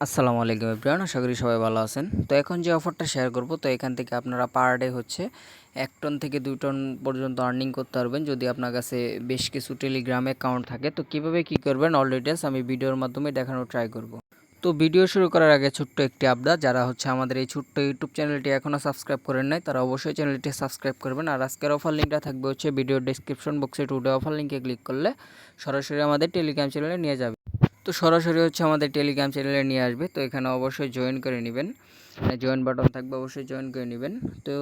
আসসালামু আলাইকুম এভরিওয়ান, আশা করি সবাই ভালো আছেন। তো এখন যে অফারটা শেয়ার করব, তো এখান থেকে আপনারা পার ডে হচ্ছে 1 টন থেকে 2 টন পর্যন্ত আর্নিং করতে পারবেন যদি আপনার কাছে বেশ কিছু টেলিগ্রাম অ্যাকাউন্ট থাকে। তো কিভাবে কি করবেন অল ডিটেলস আমি ভিডিওর মাধ্যমে দেখানোর ট্রাই করব। তো ভিডিও শুরু করার আগে ছোট্ট একটি আপডেট, যারা হচ্ছে আমাদের এই ছোট্ট ইউটিউব চ্যানেলটি এখনও সাবস্ক্রাইব করেন নাই তারা অবশ্যই চ্যানেলটি সাবস্ক্রাইব করবেন। আর আজকের অফার লিঙ্কটা থাকবে হচ্ছে ভিডিও ডেসক্রিপশন বক্সে, টুডে অফার লিঙ্কে ক্লিক করলে সরাসরি আমাদের টেলিগ্রাম চ্যানেলে নিয়ে যাবে। তো সরাসরি হচ্ছে আমাদের টেলিগ্রাম চ্যানেলে নিয়ে আসবে। তো এখানে অবশ্যই জয়েন করে নেবেন, জয়েন বাটন থাকবে, অবশ্যই জয়েন করে নেবেন। তো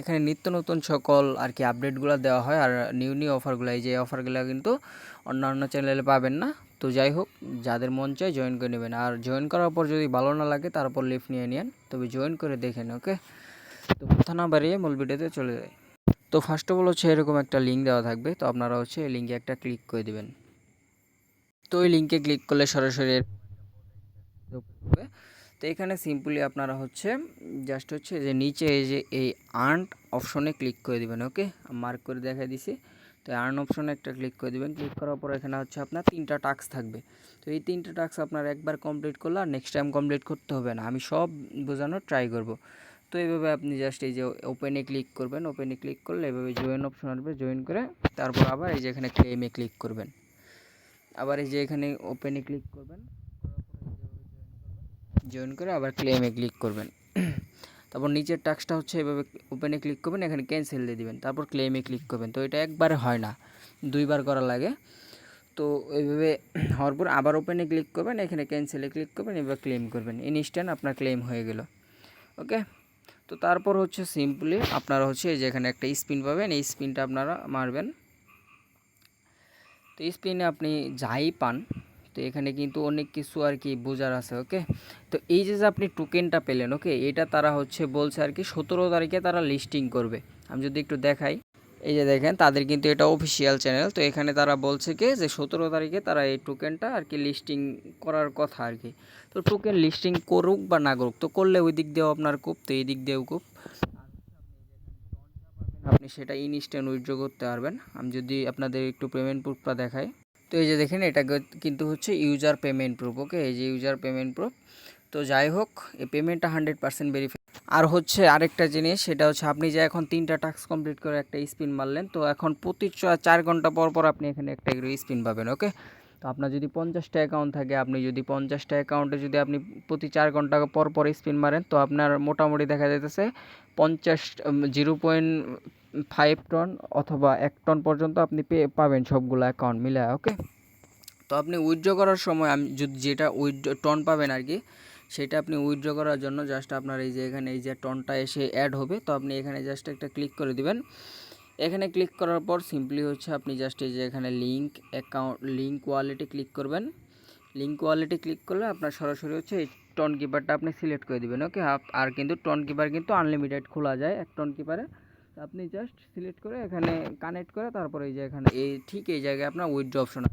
এখানে নিত্য নতুন সকল আর কি আপডেটগুলো দেওয়া হয়, আর নিউ নিউ অফারগুলো, এই যে অফারগুলো কিন্তু অন্যান্য চ্যানেলে পাবেন না। তো যাই হোক, যাদের মন চায় জয়েন করে নেবেন, আর জয়েন করার পর যদি ভালো না লাগে তারপর লিফট নিয়ে নেন, তবে জয়েন করে দেখেন। ওকে, তো কথা না বাড়িয়ে মূল ভিডিওতে চলে যায়। তো ফার্স্ট অফ অল হচ্ছে এরকম একটা লিঙ্ক দেওয়া থাকবে, তো আপনারা হচ্ছে এই লিঙ্কে একটা ক্লিক করে দেবেন। তো এই লিঙ্কে ক্লিক করলে সরাসরি হবে। তো এখানে সিম্পলি আপনারা হচ্ছে জাস্ট হচ্ছে যে নিচে এই যে এই আর্ন অপশনে ক্লিক করে দিবেন। ওকে, মার্ক করে দেখাই দিছি। তো আর্ন অপশনে একটা ক্লিক করে দিবেন। ক্লিক করার পর এখানে হচ্ছে আপনার 3টা টাস্ক থাকবে। তো এই 3টা টাস্ক আপনার একবার কমপ্লিট করলে আর নেক্সট টাইম কমপ্লিট করতে হবে না, আমি সব বোঝানোর ট্রাই করব। তো এইভাবে আপনি জাস্ট এই যে ওপেনে ক্লিক করবেন, ওপেনে ক্লিক করলে এভাবে জয়েন অপশন আসবে, জয়েন করে তারপর আবার এই যে এখানে ক্লেমে ক্লিক করবেন, আবার এই যে এখানে ওপেনে ক্লিক করবেন, জয়েন করে আবার ক্লেমে ক্লিক করবেন। তারপর নিচের টাস্কটা হচ্ছে এভাবে ওপেনে ক্লিক করবেন, এখানে ক্যান্সেল দিয়ে দিবেন, তারপর ক্লেমে ক্লিক করবেন। তো এটা একবারে হয় না, 2বার করা লাগে। তো এইভাবে হওয়ার পর আবার ওপেনে ক্লিক করবেন, এখানে ক্যান্সেলে ক্লিক করবেন, এবার ক্লেম করবেন, ইনস্ট্যান্ট আপনার ক্লেম হয়ে গেল। ওকে, তো তারপর হচ্ছে সিম্পলি আপনারা হচ্ছে এই যে এখানে একটা স্পিন পাবেন, এই স্পিনটা আপনারা মারবেন। তো স্পিনে আপনি যাই পান, তো এখানে কিন্তু অনেক কিছু আর কি বোঝার আছে। ওকে, তো এই যে আপনি টোকেনটা পেলেন, ওকে, এটা তারা হচ্ছে বলছে আর কি 17 তারিখে তারা লিস্টিং করবে। আমি যদি একটু দেখাই, এই যে দেখেন তাদের কিন্তু এটা অফিসিয়াল চ্যানেল। তো এখানে তারা বলছে কি যে 17 তারিখে তারা এই টোকেনটা আর কি লিস্টিং করার কথা আর কি। তো টোকেন লিস্টিং করুক বা না করুক, তো করলে ওই দিক দিয়েও আপনার খুব, তো এই দিক দিয়েও খুব, আপনি সেটা ইনস্ট্যান্ট উইথড্র করতে পারবেন। আমি যদি আপনাদের একটু পেমেন্ট প্রুফটা দেখাই, তো এই যে দেখেন এটা কিন্তু হচ্ছে ইউজার পেমেন্ট প্রুফ। ওকে, এই যে ইউজার পেমেন্ট প্রুফ। তো যাই হোক, এই পেমেন্টটা 100% ভেরিফাই। আর হচ্ছে আরেকটা জিনিস, সেটা হচ্ছে আপনি যে এখন 3টা টাস্ক কমপ্লিট করে একটা স্পিন মারলেন, তো এখন প্রতি 4 ঘন্টা পর পর আপনি এখানে একটা করে স্পিন পাবেন। ওকে, তো আপনার যদি 50টা অ্যাকাউন্ট থাকে, আপনি যদি 50টা অ্যাকাউন্টে যদি আপনি প্রতি 4 ঘন্টা পর পর স্পিন মারেন, তো আপনার মোটামুটি দেখা যাইতেছে 50 0.5 টন অথবা 1 টন পর্যন্ত আপনি পাবেন সবগুলো অ্যাকাউন্ট মিলে। ওকে, তো আপনি উইথড্র করার সময় আমি যদি যেটা উইথড্র টন পাবেন আর কি, সেটা আপনি উইথড্র করার জন্য জাস্ট আপনার এই যে এখানে এই যে টনটা এসে অ্যাড হবে, তো আপনি এখানে জাস্ট একটা ক্লিক করে দিবেন। এখানে ক্লিক করার পর সিম্পলি হচ্ছে আপনি জাস্ট এই যে এখানে লিঙ্ক অ্যাকাউন্ট, লিঙ্ক ওয়ালেটে ক্লিক করবেন। লিঙ্ক ওয়ালেটে ক্লিক করলে আপনার সরাসরি হচ্ছে এই টন কিপারটা আপনি সিলেক্ট করে দিবেন। ওকে, আর কিন্তু টন কিপার কিন্তু আনলিমিটেড খোলা যায় এক টন কিপারে। তো আপনি জাস্ট সিলেক্ট করে এখানে কানেক্ট করে তারপরে এই যে এখানে এই ঠিক এই জায়গায় আপনার উইথড্র অপশন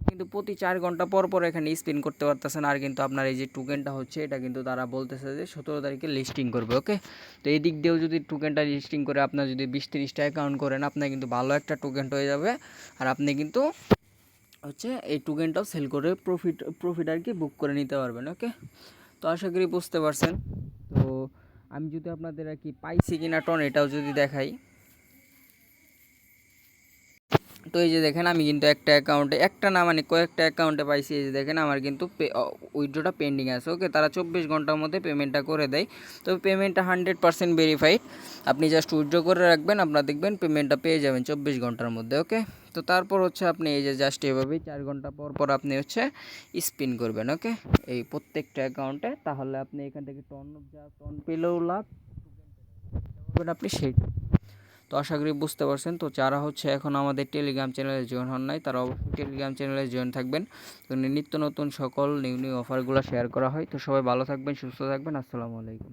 কিন্তু প্রতি 4 ঘন্টা পর পর এখানে স্পিন করতে পারতেছেন। আর কিন্তু আপনার এই যে টোকেনটা হচ্ছে এটা কিন্তু তারা বলতেছে যে 17 তারিখে লিস্টিং করবে। ওকে, তো এই দিক দিয়েও যদি টোকেনটা লিস্টিং করে আপনার যদি 20-30টা অ্যাকাউন্ট করেন, আপনার কিন্তু ভালো একটা টোকেন হয়ে যাবে। আর আপনি কিন্তু হচ্ছে এই টোকেনটাও সেল করে প্রফিট আর কি বুক করে নিতে পারবেন। ওকে, তো আশা করি বুঝতে পারছেন। তো আমি যদি আপনাদের আর কি পাইছি কিনা টন এটাও যদি দেখাই, তো এই যে দেখেন আমি কিন্তু একটা অ্যাকাউন্টে, একটা না মানে কয়েকটা অ্যাকাউন্টে পাইছি। এই যে দেখেন আমার কিন্তু উইথড্রটা পেন্ডিং আছে। ওকে, তারা 24 ঘন্টার মধ্যে পেমেন্টটা করে দেয়। তো পেমেন্টটা 100% ভেরিফাইড। আপনি জাস্ট উইথড্র করে রাখবেন, আপনারা দেখবেন পেমেন্টটা পেয়ে যাবেন 24 ঘন্টার মধ্যে। ওকে, তো তারপর হচ্ছে আপনি এই যে জাস্ট এভাবেই 4 ঘন্টা পর পর আপনি হচ্ছে স্পিন করবেন। ওকে, এই প্রত্যেকটা অ্যাকাউন্টে, তাহলে আপনি এখান থেকে টন পেলেও লাভ আপনি সেই। তো আশা করি বুঝতে পারছেন। তো যারা হচ্ছে এখন আমাদের টেলিগ্রাম চ্যানেলে জয়েন হন নাই, তারা অবশ্যই টেলিগ্রাম চ্যানেলে জয়েন থাকবেন। তো নিত্য নতুন সকল নিউ নিউ অফারগুলো শেয়ার করা হয়। তো সবাই ভালো থাকবেন, সুস্থ থাকবেন। আসসালামু আলাইকুম।